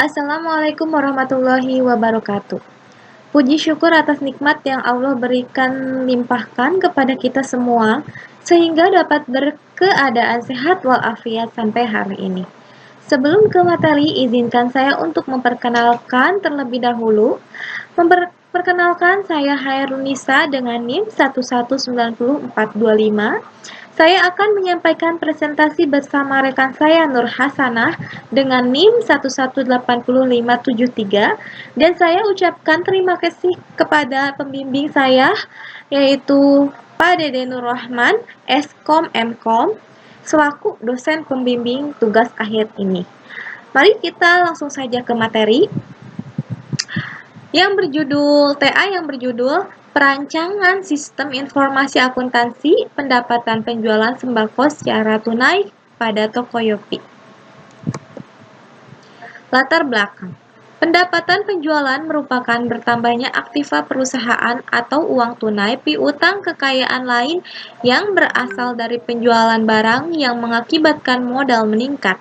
Assalamualaikum warahmatullahi wabarakatuh. Puji syukur atas nikmat yang Allah berikan limpahkan kepada kita semua, sehingga dapat berkeadaan sehat walafiat sampai hari ini. Sebelum ke materi, izinkan saya untuk memperkenalkan terlebih dahulu. Memperkenalkan saya Hairunisa dengan NIM 1190425. Saya akan menyampaikan presentasi bersama rekan saya Nur Hasanah dengan NIM 1180573 dan saya ucapkan terima kasih kepada pembimbing saya yaitu Pak Dede Nur Rahman, Eskom Mkom, selaku dosen pembimbing tugas akhir ini. Mari kita langsung saja ke materi yang berjudul Perancangan Sistem Informasi Akuntansi Pendapatan Penjualan Sembako Secara Tunai pada Toko Yopi. Latar belakang. Pendapatan penjualan merupakan bertambahnya aktiva perusahaan atau uang tunai piutang kekayaan lain yang berasal dari penjualan barang yang mengakibatkan modal meningkat.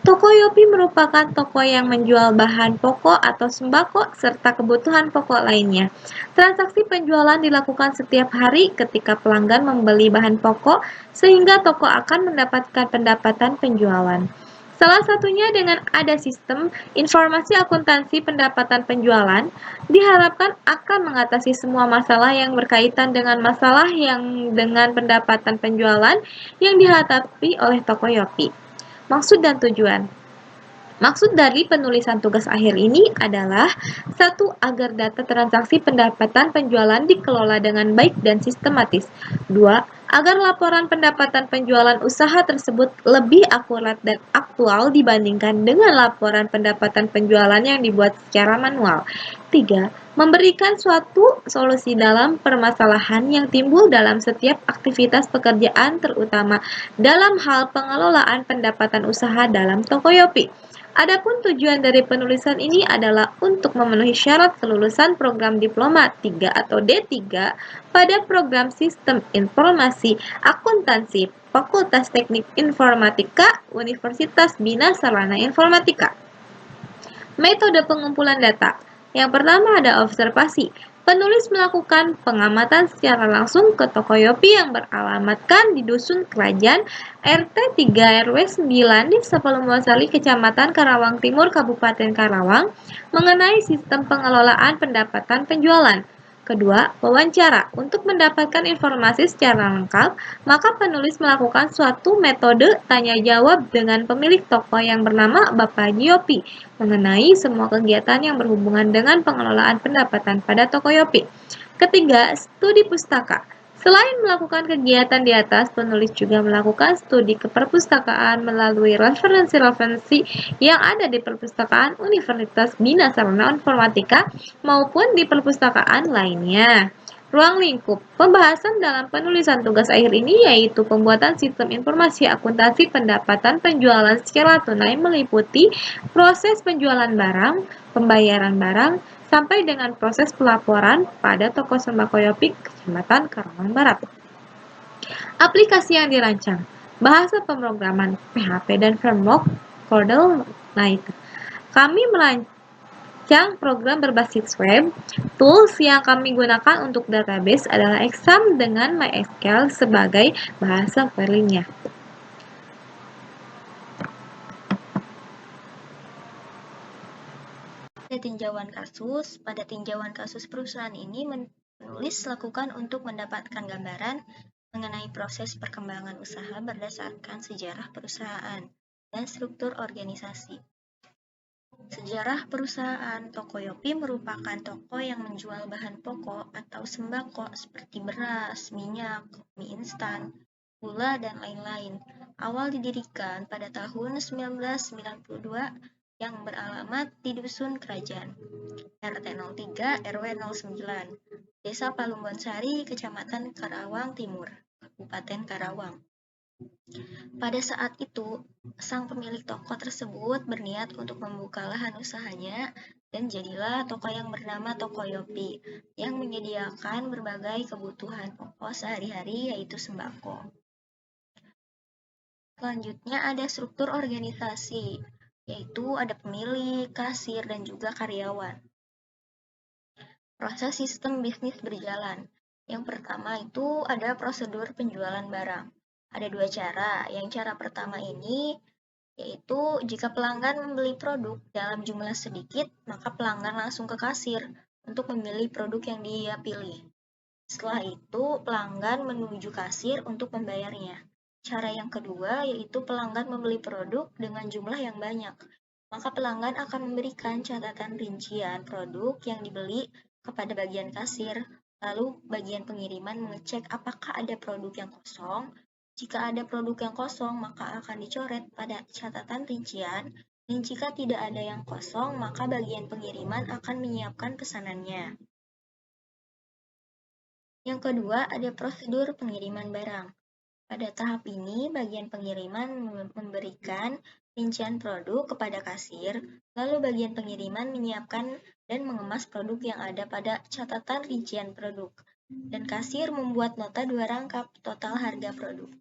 Toko Yopi merupakan toko yang menjual bahan pokok atau sembako serta kebutuhan pokok lainnya. Transaksi penjualan dilakukan setiap hari ketika pelanggan membeli bahan pokok sehingga toko akan mendapatkan pendapatan penjualan. Salah satunya dengan ada sistem informasi akuntansi pendapatan penjualan, diharapkan akan mengatasi semua masalah yang berkaitan dengan masalah yang dengan pendapatan penjualan yang dihadapi oleh toko Yopi. Maksud dan tujuan. Maksud dari penulisan tugas akhir ini adalah 1. Agar data transaksi pendapatan penjualan dikelola dengan baik dan sistematis. 2. Agar laporan pendapatan penjualan usaha tersebut lebih akurat dan aktual dibandingkan dengan laporan pendapatan penjualan yang dibuat secara manual. 3. Memberikan suatu solusi dalam permasalahan yang timbul dalam setiap aktivitas pekerjaan terutama dalam hal pengelolaan pendapatan usaha dalam toko Yopi. Adapun tujuan dari penulisan ini adalah untuk memenuhi syarat kelulusan program diploma 3 atau D3 pada program Sistem Informasi Akuntansi Fakultas Teknik Informatika Universitas Bina Sarana Informatika. Metode pengumpulan data. Yang pertama ada observasi. Penulis melakukan pengamatan secara langsung ke toko Yopi yang beralamatkan di Dusun Kerajaan RT 3 RW 9 di Sapalumosali, Kecamatan Karawang Timur, Kabupaten Karawang, mengenai sistem pengelolaan pendapatan penjualan. Kedua, wawancara. Untuk mendapatkan informasi secara lengkap, maka penulis melakukan suatu metode tanya jawab dengan pemilik toko yang bernama Bapak Haji Yopi mengenai semua kegiatan yang berhubungan dengan pengelolaan pendapatan pada toko Yopi. Ketiga, studi pustaka. Selain melakukan kegiatan di atas, penulis juga melakukan studi keperpustakaan melalui referensi-referensi yang ada di perpustakaan Universitas Bina Sarana Informatika maupun di perpustakaan lainnya. Ruang lingkup. Pembahasan dalam penulisan tugas akhir ini yaitu pembuatan sistem informasi akuntansi pendapatan penjualan secara tunai meliputi proses penjualan barang, pembayaran barang, sampai dengan proses pelaporan pada toko sembako Yopi Kecamatan Karawang Barat. Aplikasi yang dirancang. Bahasa pemrograman PHP dan framework Cordel Knight. Kami merancang program berbasis web. Tools yang kami gunakan untuk database adalah Exam dengan MySQL sebagai bahasa query-nya. Pada tinjauan kasus perusahaan ini penulis lakukan untuk mendapatkan gambaran mengenai proses perkembangan usaha berdasarkan sejarah perusahaan dan struktur organisasi. Sejarah perusahaan Toko Yopi merupakan toko yang menjual bahan pokok atau sembako seperti beras, minyak, mie instan, gula, dan lain-lain. Awal didirikan pada tahun 1992 yang beralamat di Dusun Kerajaan, RT 03 RW 09, Desa Palumbonsari, Kecamatan Karawang Timur, Kabupaten Karawang. Pada saat itu, sang pemilik toko tersebut berniat untuk membuka lahan usahanya dan jadilah toko yang bernama Toko Yopi yang menyediakan berbagai kebutuhan pokok sehari-hari yaitu sembako. Selanjutnya ada struktur organisasi. yaitu ada pemilik, kasir, dan juga karyawan. Proses sistem bisnis berjalan. Yang pertama itu ada prosedur penjualan barang. Ada dua cara. Yang cara pertama ini yaitu jika pelanggan membeli produk dalam jumlah sedikit, maka pelanggan langsung ke kasir untuk memilih produk yang dia pilih. Setelah itu, pelanggan menuju kasir untuk membayarnya. Cara yang kedua yaitu pelanggan membeli produk dengan jumlah yang banyak. Maka pelanggan akan memberikan catatan rincian produk yang dibeli kepada bagian kasir, lalu bagian pengiriman mengecek apakah ada produk yang kosong. Jika ada produk yang kosong, maka akan dicoret pada catatan rincian, dan jika tidak ada yang kosong, maka bagian pengiriman akan menyiapkan pesanannya. Yang kedua, ada prosedur pengiriman barang. Pada tahap ini, bagian pengiriman memberikan rincian produk kepada kasir, lalu bagian pengiriman menyiapkan dan mengemas produk yang ada pada catatan rincian produk, dan kasir membuat nota dua rangkap total harga produk.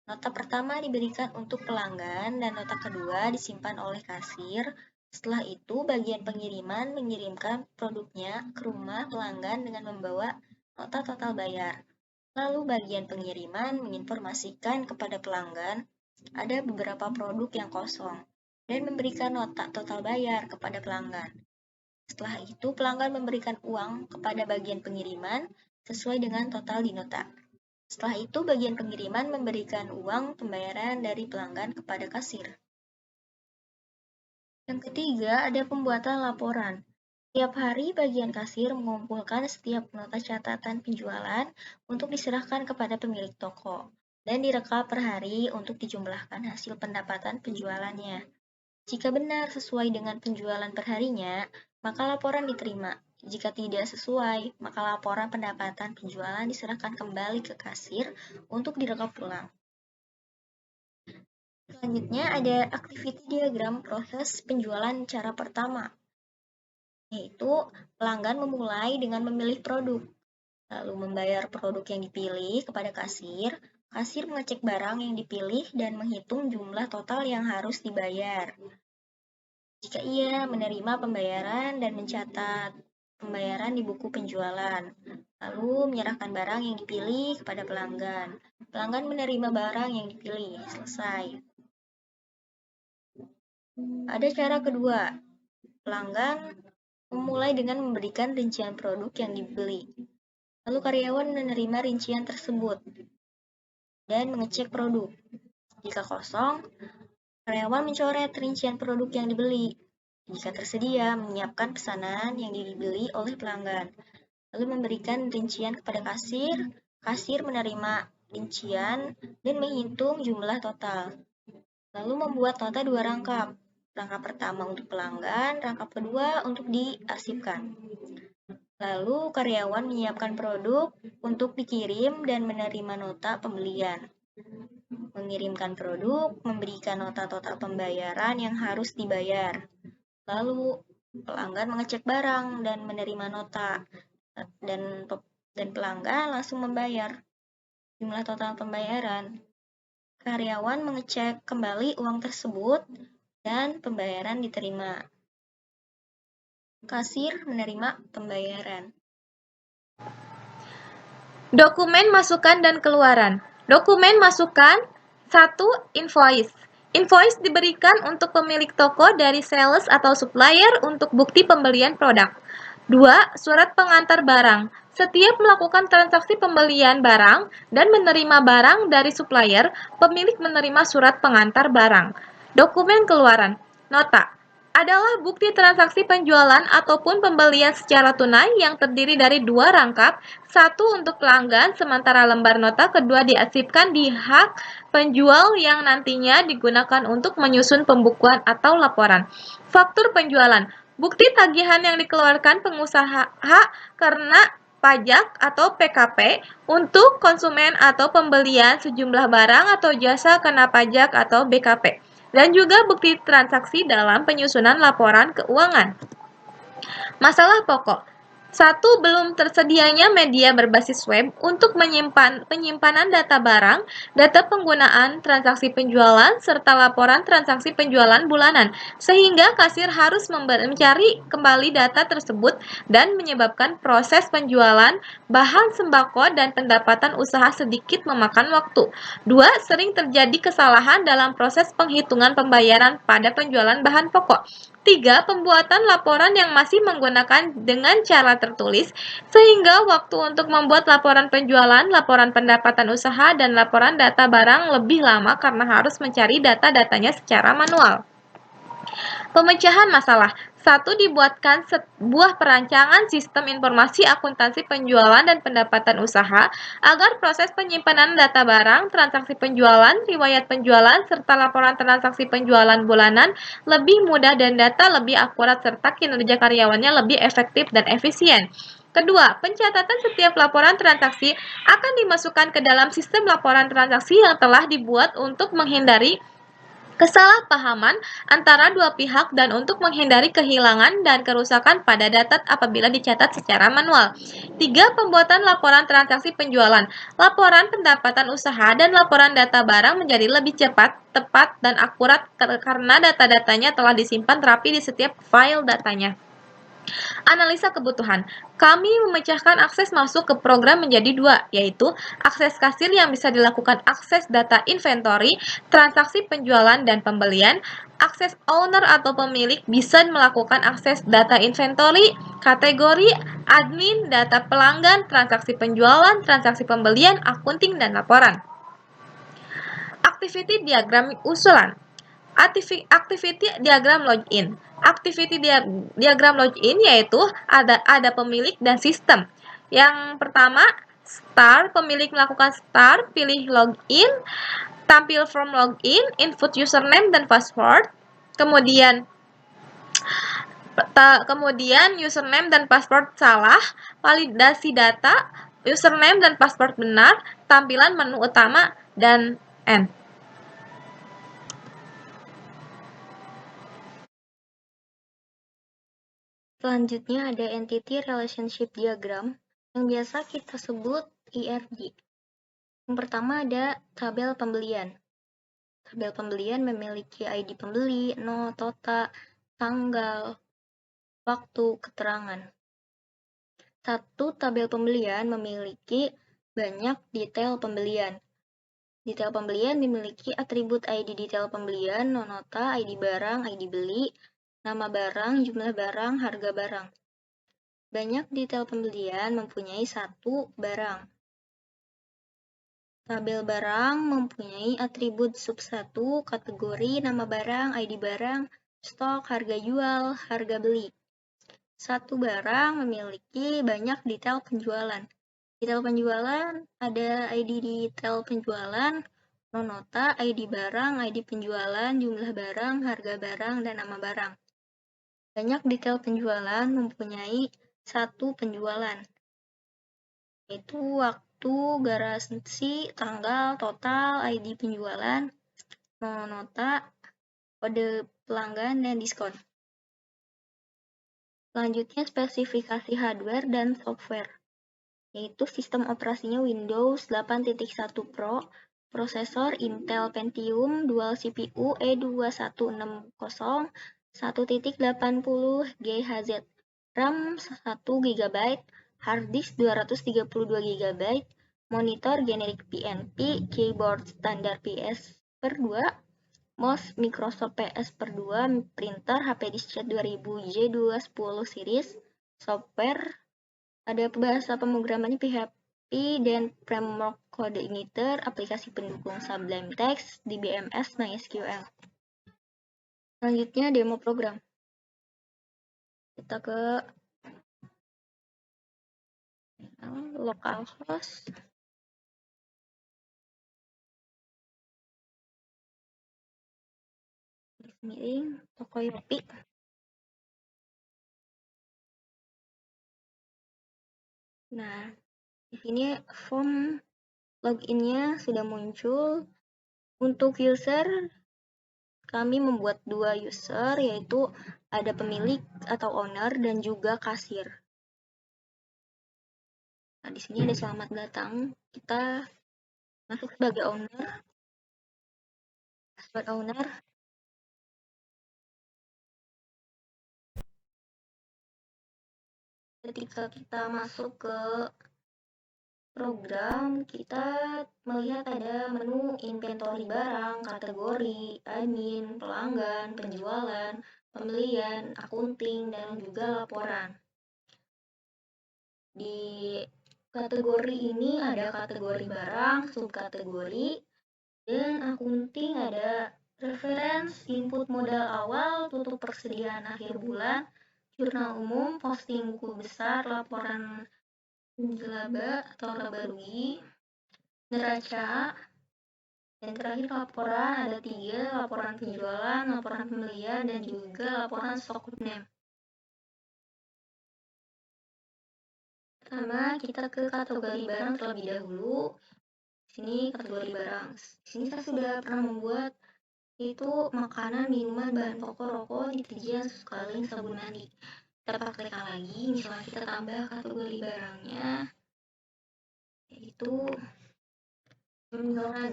Nota pertama diberikan untuk pelanggan dan nota kedua disimpan oleh kasir. Setelah itu, bagian pengiriman mengirimkan produknya ke rumah pelanggan dengan membawa nota total bayar. Lalu bagian pengiriman menginformasikan kepada pelanggan ada beberapa produk yang kosong dan memberikan nota total bayar kepada pelanggan. Setelah itu, pelanggan memberikan uang kepada bagian pengiriman sesuai dengan total di nota. Setelah itu, bagian pengiriman memberikan uang pembayaran dari pelanggan kepada kasir. Yang ketiga, ada pembuatan laporan. Tiap hari, bagian kasir mengumpulkan setiap nota catatan penjualan untuk diserahkan kepada pemilik toko, dan direkap per hari untuk dijumlahkan hasil pendapatan penjualannya. Jika benar sesuai dengan penjualan perharinya, maka laporan diterima. Jika tidak sesuai, maka laporan pendapatan penjualan diserahkan kembali ke kasir untuk direkap ulang. Selanjutnya ada activity diagram proses penjualan cara pertama, yaitu pelanggan memulai dengan memilih produk, lalu membayar produk yang dipilih kepada kasir. Kasir mengecek barang yang dipilih dan menghitung jumlah total yang harus dibayar. Jika ia menerima pembayaran dan mencatat pembayaran di buku penjualan, lalu menyerahkan barang yang dipilih kepada pelanggan. Pelanggan menerima barang yang dipilih, selesai. Ada cara kedua, pelanggan memulai dengan memberikan rincian produk yang dibeli. Lalu karyawan menerima rincian tersebut dan mengecek produk. Jika kosong, karyawan mencoret rincian produk yang dibeli. Jika tersedia, menyiapkan pesanan yang dibeli oleh pelanggan, lalu memberikan rincian kepada kasir. Kasir menerima rincian dan menghitung jumlah total, lalu membuat nota dua rangkap. Rangkap pertama untuk pelanggan, rangkap kedua untuk diarsipkan. Lalu karyawan menyiapkan produk untuk dikirim dan menerima nota pembelian. Mengirimkan produk, memberikan nota total pembayaran yang harus dibayar. Lalu pelanggan mengecek barang dan menerima nota, dan pelanggan langsung membayar jumlah total pembayaran. Karyawan mengecek kembali uang tersebut dan pembayaran diterima. Kasir menerima pembayaran. Dokumen masukan dan keluaran. Dokumen masukan 1. Invoice. Invoice diberikan untuk pemilik toko dari sales atau supplier untuk bukti pembelian produk. 2. Surat pengantar barang. Setiap melakukan transaksi pembelian barang dan menerima barang dari supplier, pemilik menerima surat pengantar barang. Dokumen keluaran. Nota adalah bukti transaksi penjualan ataupun pembelian secara tunai yang terdiri dari dua rangkap, satu untuk pelanggan, sementara lembar nota kedua diarsipkan di hak penjual yang nantinya digunakan untuk menyusun pembukuan atau laporan. Faktur penjualan, bukti tagihan yang dikeluarkan pengusaha karena pajak atau PKP untuk konsumen atau pembelian sejumlah barang atau jasa kena pajak atau BKP. Dan juga bukti transaksi dalam penyusunan laporan keuangan. Masalah pokok. Satu, belum tersedianya media berbasis web untuk penyimpanan data barang, data penggunaan, transaksi penjualan, serta laporan transaksi penjualan bulanan, sehingga kasir harus mencari kembali data tersebut dan menyebabkan proses penjualan bahan sembako dan pendapatan usaha sedikit memakan waktu. Dua, sering terjadi kesalahan dalam proses penghitungan pembayaran pada penjualan bahan pokok. Tiga, pembuatan laporan yang masih menggunakan dengan cara tertulis, sehingga waktu untuk membuat laporan penjualan, laporan pendapatan usaha, dan laporan data barang lebih lama karena harus mencari data-datanya secara manual. Pemecahan masalah. Satu, dibuatkan sebuah perancangan sistem informasi akuntansi penjualan dan pendapatan usaha agar proses penyimpanan data barang, transaksi penjualan, riwayat penjualan, serta laporan transaksi penjualan bulanan lebih mudah dan data lebih akurat serta kinerja karyawannya lebih efektif dan efisien. Kedua, pencatatan setiap laporan transaksi akan dimasukkan ke dalam sistem laporan transaksi yang telah dibuat untuk menghindari kesalahpahaman antara dua pihak dan untuk menghindari kehilangan dan kerusakan pada data apabila dicatat secara manual. Tiga, pembuatan laporan transaksi penjualan, laporan pendapatan usaha, dan laporan data barang menjadi lebih cepat, tepat, dan akurat karena data-datanya telah disimpan rapi di setiap file datanya. Analisa kebutuhan. Kami memecahkan akses masuk ke program menjadi dua, yaitu akses kasir yang bisa dilakukan akses data inventory, transaksi penjualan dan pembelian. Akses owner atau pemilik bisa melakukan akses data inventory, kategori, admin, data pelanggan, transaksi penjualan, transaksi pembelian, akunting, dan laporan. Activity diagram usulan. Activity diagram login. Activity diagram login yaitu ada pemilik dan sistem. Yang pertama, start, pemilik melakukan start, pilih login, tampil from login, input username dan password. Kemudian username dan password salah, validasi data, username dan password benar, tampilan menu utama, dan end. Selanjutnya ada Entity Relationship Diagram yang biasa kita sebut ERD. Yang pertama ada tabel pembelian. Tabel pembelian memiliki ID pembeli, tota, tanggal, waktu, keterangan. Satu tabel pembelian memiliki banyak detail pembelian. Detail pembelian memiliki atribut ID detail pembelian, nota, ID barang, ID beli, nama barang, jumlah barang, harga barang. Banyak detail pembelian mempunyai satu barang. Tabel barang mempunyai atribut sub 1, kategori, nama barang, ID barang, stok, harga jual, harga beli. Satu barang memiliki banyak detail penjualan. Detail penjualan ada ID detail penjualan, nota, ID barang, ID penjualan, jumlah barang, harga barang, dan nama barang. Banyak detail penjualan mempunyai satu penjualan, yaitu waktu, garansi, tanggal, total, ID penjualan, nota, kode pelanggan, dan diskon. Selanjutnya spesifikasi hardware dan software, yaitu sistem operasinya Windows 8.1 Pro, prosesor Intel Pentium Dual CPU E2160 1.80 GHz, RAM 1 GB, hard disk 232 GB, monitor generik PNP, keyboard standar PS/2, mouse Microsoft PS/2, printer HP Diskjet 2000 J210 series, software ada bahasa pemrogramannya PHP dan framework code igniter, aplikasi pendukung Sublime Text, DBMS, MySQL. Selanjutnya demo program. Kita ke localhost. Miring Tokoyopi. Nah, di sini form loginnya sudah muncul. Untuk user, kami membuat dua user, yaitu ada pemilik atau owner dan juga kasir. Nah, di sini ada selamat datang. Kita masuk sebagai owner. Password owner. Ketika kita masuk ke program, kita melihat ada menu inventory barang, kategori, admin, pelanggan, penjualan, pembelian, akunting, dan juga laporan. Di kategori ini ada kategori barang, subkategori, dan akunting ada reference, input modal awal, tutup persediaan akhir bulan, jurnal umum, posting buku besar, laporan laba atau laba rugi, neraca, dan terakhir laporan ada 3, laporan penjualan, laporan pembelian, dan juga laporan stock name. Pertama, kita ke kategori barang terlebih dahulu. Sini kategori barang. Sini saya sudah pernah membuat itu makanan, minuman, bahan pokok, rokok, deterjen, susu sabun mandi. Kita praktekkan lagi, misalnya kita tambah kategori barangnya, yaitu minuman.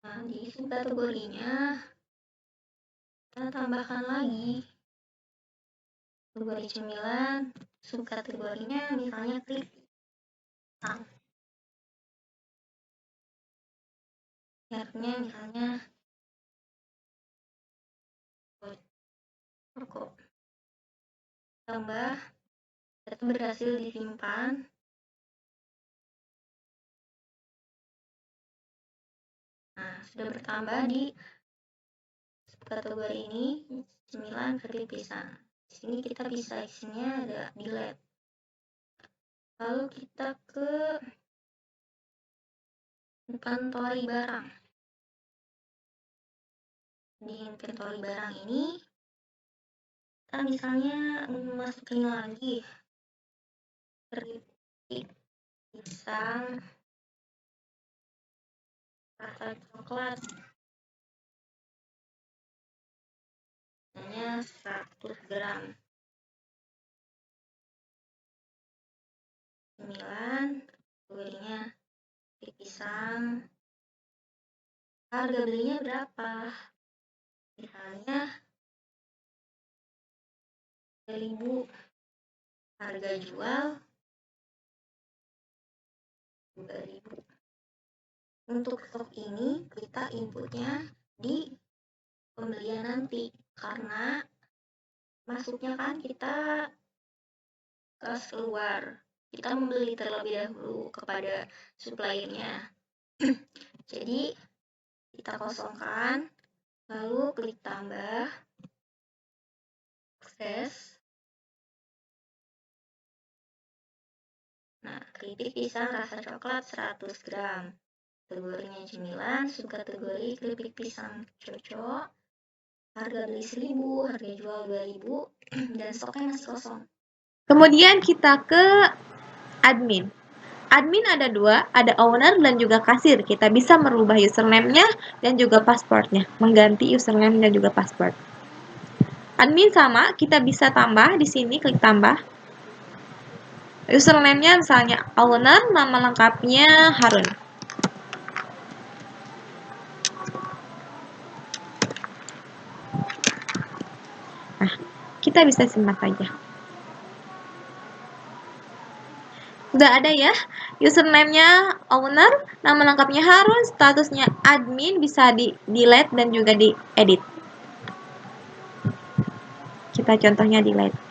Nah, di subkategorinya kita tambahkan lagi kategori cemilan, subkategorinya misalnya keripik. Mereknya misalnya rokok. Tambah, data berhasil disimpan. Nah, sudah bertambah di kategori ini cemilan keripik pisang. Di sini kita bisa isinya ada delete. Lalu kita ke inventory barang. Di inventory barang ini kita misalnya masukin lagi keripik pisang rasa coklat, hanya 100 gram. 9, kategorinya keripik pisang. Harga belinya berapa? Misalnya 3.000. Harga jual 2.000. Untuk stok ini kita inputnya di pembelian nanti, karena masuknya kan kita kas keluar, kita membeli terlebih dahulu kepada suppliernya. Jadi kita kosongkan, lalu klik tambah, akses. Nah, keripik pisang rasa coklat 100 gram. Kategorinya cemilan, subkategori keripik pisang cocok. Harga beli 1.000, harga jual 2.000, dan stoknya masih kosong. Kemudian kita ke admin. Admin ada 2, ada owner dan juga kasir. Kita bisa merubah username-nya dan juga password-nya, mengganti username dan juga password. Admin sama, kita bisa tambah di sini, klik tambah. Username-nya misalnya owner, nama lengkapnya Harun. Nah, kita bisa simak aja. Udah ada ya, username-nya owner, nama lengkapnya Harun, statusnya admin, bisa di delete dan juga di edit. Kita contohnya delete.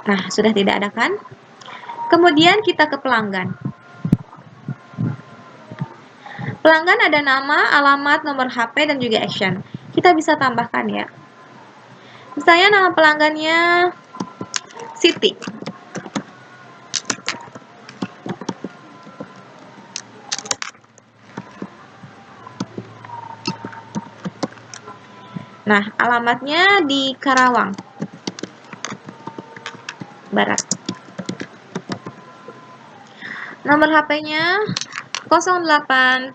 Nah, sudah tidak ada kan? Kemudian kita ke pelanggan. Pelanggan ada nama, alamat, nomor HP, dan juga action. Kita bisa tambahkan ya. Misalnya nama pelanggannya Siti. Nah, alamatnya di Karawang Barat. Nomor HP-nya 0838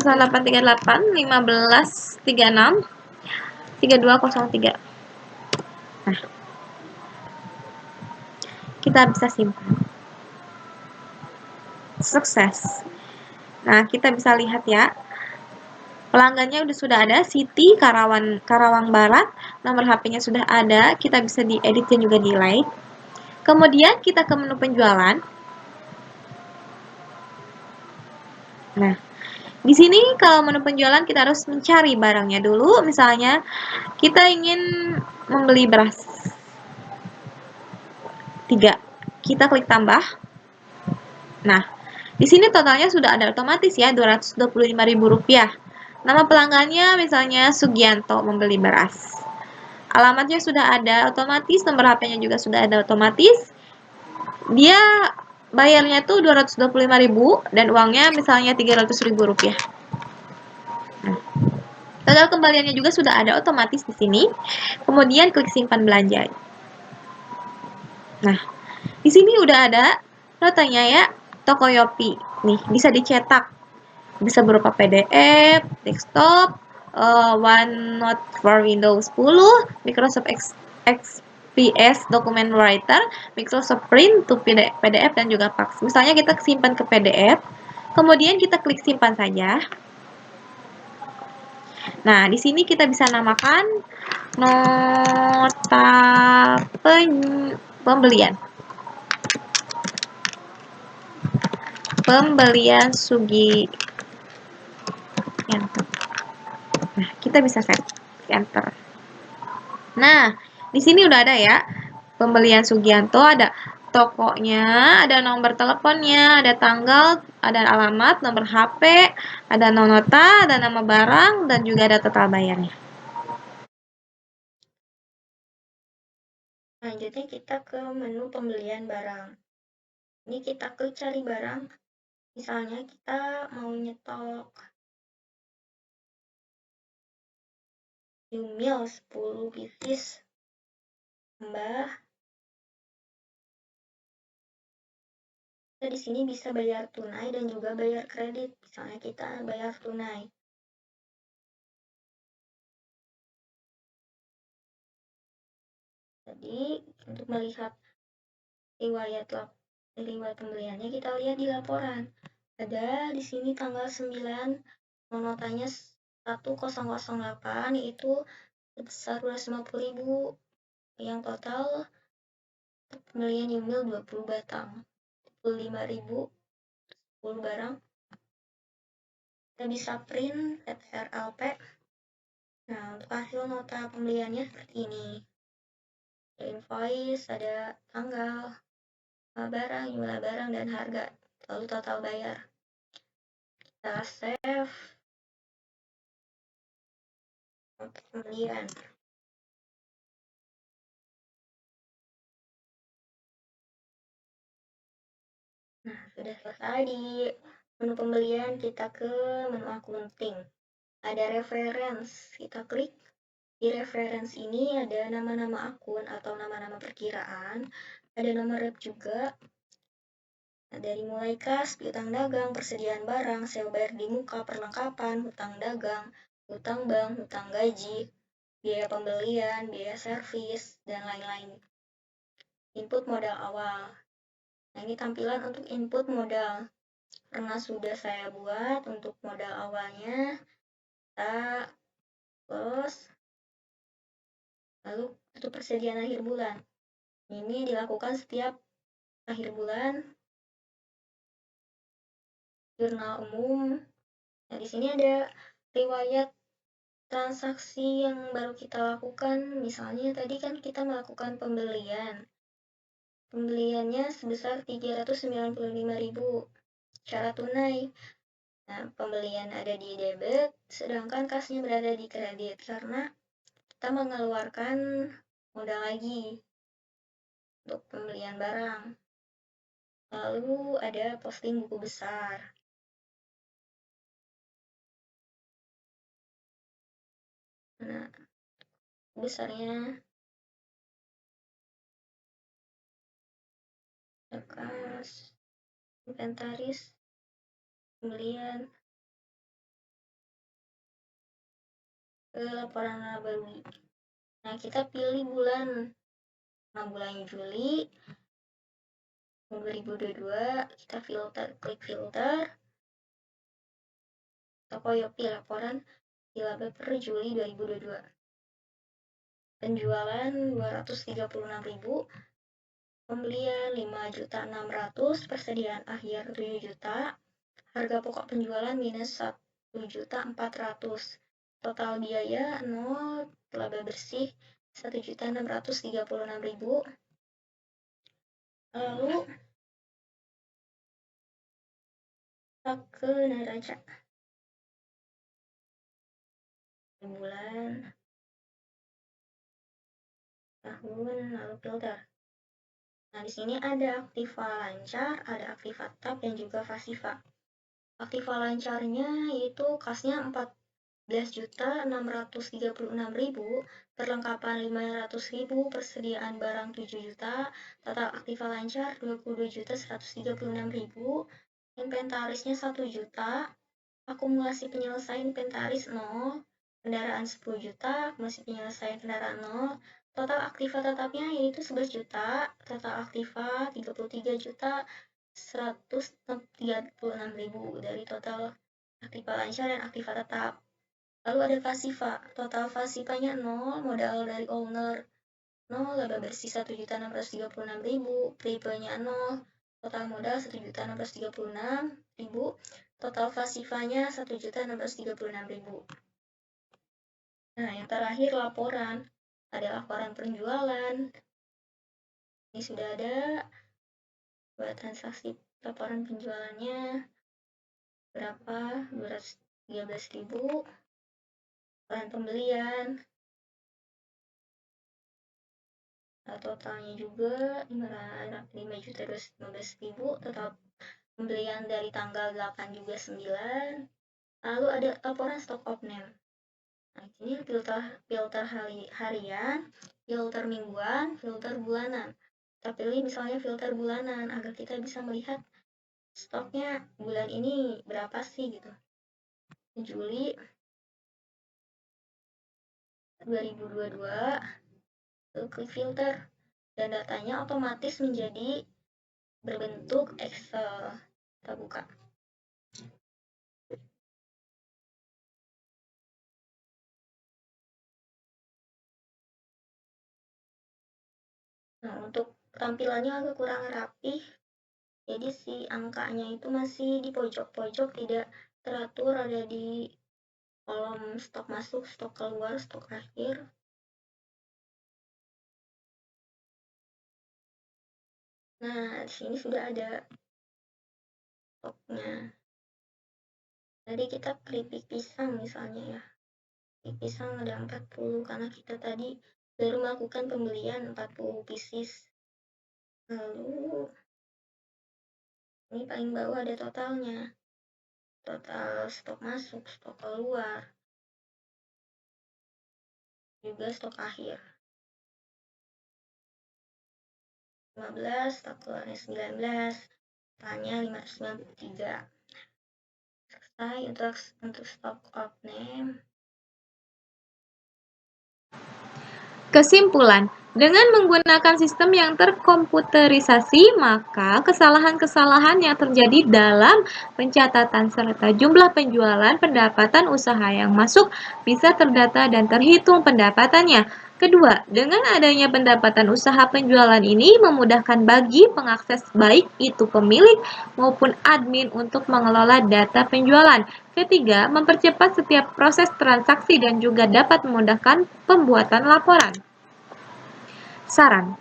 0838 1536 3203. Nah, kita bisa simpan. Sukses. Nah, kita bisa lihat ya, pelanggannya sudah ada, Siti Karawang Barat, nomor HP-nya sudah ada, kita bisa diedit dan juga di-like. Kemudian kita ke menu penjualan. Nah, di sini kalau menu penjualan kita harus mencari barangnya dulu. Misalnya kita ingin membeli beras 3. Kita klik tambah. Nah, di sini totalnya sudah ada otomatis ya, Rp225.000. Nama pelanggannya misalnya Sugianto membeli beras. Alamatnya sudah ada otomatis, nomor HP-nya juga sudah ada otomatis. Dia bayarnya itu Rp225.000 dan uangnya misalnya Rp300.000. Nah, total kembaliannya juga sudah ada otomatis di sini. Kemudian klik simpan belanja. Nah, di sini udah ada notanya ya, Tokoyopi. Nih, bisa dicetak. Bisa berupa PDF, desktop, OneNote for Windows 10, Microsoft XPS Document Writer, Microsoft Print to PDF dan juga fax. Misalnya kita simpan ke PDF, kemudian kita klik simpan saja. Nah, di sini kita bisa namakan nota pembelian. Pembelian Sugi. Enter. Nah, kita bisa set enter. Nah, di sini udah ada ya, pembelian Sugianto, ada tokonya, ada nomor teleponnya, ada tanggal, ada alamat, nomor HP, ada nota, ada nama barang, dan juga ada total bayarnya. Selanjutnya kita ke menu pembelian barang. Ini kita klik cari barang. Misalnya kita mau nyetok Yumil 10 pieces. Tambah. Kita di sini bisa bayar tunai dan juga bayar kredit. Misalnya kita bayar tunai. Jadi untuk melihat riwayat pembeliannya kita lihat di laporan. Ada di sini tanggal 9, notanya 1008 yaitu sebesar Rp250.000. Yang total pembelian Yumil 20 batang. 25.000 10 barang. Kita bisa print RLP. Nah, untuk hasil nota pembeliannya seperti ini. Ada invoice, ada tanggal, barang, jumlah barang, dan harga. Lalu total bayar. Kita save. Kemudian nah, sudah selesai di menu pembelian, kita ke menu akunting. Ada reference, kita klik. Di reference ini ada nama-nama akun atau nama-nama perkiraan, ada nomor rep juga. Nah, dari mulai kas, piutang dagang, persediaan barang, sewa bayar di muka, perlengkapan, hutang dagang, hutang bank, hutang gaji, biaya pembelian, biaya servis, dan lain-lain. Input modal awal. Nah, ini tampilan untuk input modal. Karena sudah saya buat untuk modal awalnya, kita close. Lalu untuk persediaan akhir bulan. Ini dilakukan setiap akhir bulan. Jurnal umum. Nah, di sini ada riwayat transaksi yang baru kita lakukan. Misalnya tadi kan kita melakukan pembelian. Pembeliannya sebesar Rp395.000 secara tunai. Nah, pembelian ada di debit, sedangkan kasnya berada di kredit karena kita mengeluarkan modal lagi untuk pembelian barang. Lalu ada posting buku besar. Nah, buku besarnya kas, inventaris, pembelian, ke laporan laba rugi. Nah, kita pilih bulan. Nah, bulan Juli 2022, kita klik filter, Tokoyopi laporan laba per Juli 2022. Penjualan 236.000, pembelian 5.600.000, persediaan akhir 7 juta, harga pokok penjualan minus 1.400.000, total biaya 0, laba bersih 1.636.000. Lalu kita ke neraca bulan, tahun, lalu filter. Nah, di sini ada aktiva lancar, ada aktiva tab, dan juga pasiva. Aktiva lancarnya yaitu kasnya 14.636.000, perlengkapan 500.000, persediaan barang 7 juta, total aktiva lancar 22.136.000, inventarisnya 1 juta, akumulasi penyelesaian inventaris 0, kendaraan 10 juta, akumulasi penyelesaian kendaraan 0, total aktiva tetapnya yaitu 11 juta, total aktiva 33.136.000 dari total aktiva lancar dan aktiva tetap. Lalu ada pasiva, total pasivanya 0, modal dari owner 0, laba bersih 1.636.000, prepaynya 0, total modal 1.636.000, total pasivanya 1.636.000. Nah, yang terakhir laporan. Ada laporan penjualan. Ini sudah ada buat transaksi laporan penjualannya berapa? 213.000. Laporan pembelian. Nah, totalnya juga 5.215.000. Total pembelian dari tanggal 8 juga 9. Lalu ada laporan stock of name. Nah, ini filter harian, filter mingguan, filter bulanan. Kita pilih misalnya filter bulanan agar kita bisa melihat stoknya bulan ini berapa sih gitu. Juli 2022, klik filter dan datanya otomatis menjadi berbentuk Excel. Kita buka. Nah, untuk tampilannya agak kurang rapih, jadi si angkanya itu masih di pojok-pojok, tidak teratur, ada di kolom stok masuk, stok keluar, stok akhir. Nah, di sini sudah ada stoknya. Tadi kita keripik pisang misalnya ya. Keripik pisang ada 40 karena kita tadi baru melakukan pembelian 40 pieces. Lalu ini paling bawah ada totalnya. Total stok masuk, stok keluar, juga stok akhir. 15, stok keluarnya 19, totalnya 593. Selesai untuk stock of name. Kesimpulan, dengan menggunakan sistem yang terkomputerisasi, maka kesalahan-kesalahan yang terjadi dalam pencatatan serta jumlah penjualan pendapatan usaha yang masuk bisa terdata dan terhitung pendapatannya. Kedua, dengan adanya pendapatan usaha penjualan ini memudahkan bagi pengakses baik itu pemilik maupun admin untuk mengelola data penjualan. Ketiga, mempercepat setiap proses transaksi dan juga dapat memudahkan pembuatan laporan. Saran.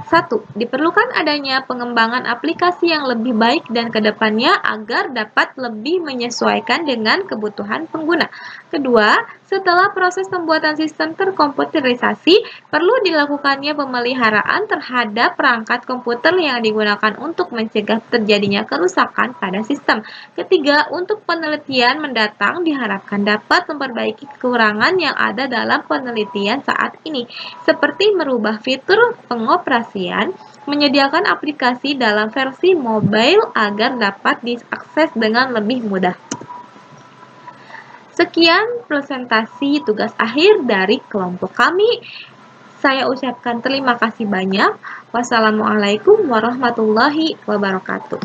1. Diperlukan adanya pengembangan aplikasi yang lebih baik dan kedepannya agar dapat lebih menyesuaikan dengan kebutuhan pengguna. Kedua, setelah proses pembuatan sistem terkomputerisasi, perlu dilakukannya pemeliharaan terhadap perangkat komputer yang digunakan untuk mencegah terjadinya kerusakan pada sistem. Ketiga, untuk penelitian mendatang diharapkan dapat memperbaiki kekurangan yang ada dalam penelitian saat ini, seperti merubah fitur pengoperasian, menyediakan aplikasi dalam versi mobile agar dapat diakses dengan lebih mudah. Sekian presentasi tugas akhir dari kelompok kami. Saya ucapkan terima kasih banyak. Wassalamualaikum warahmatullahi wabarakatuh.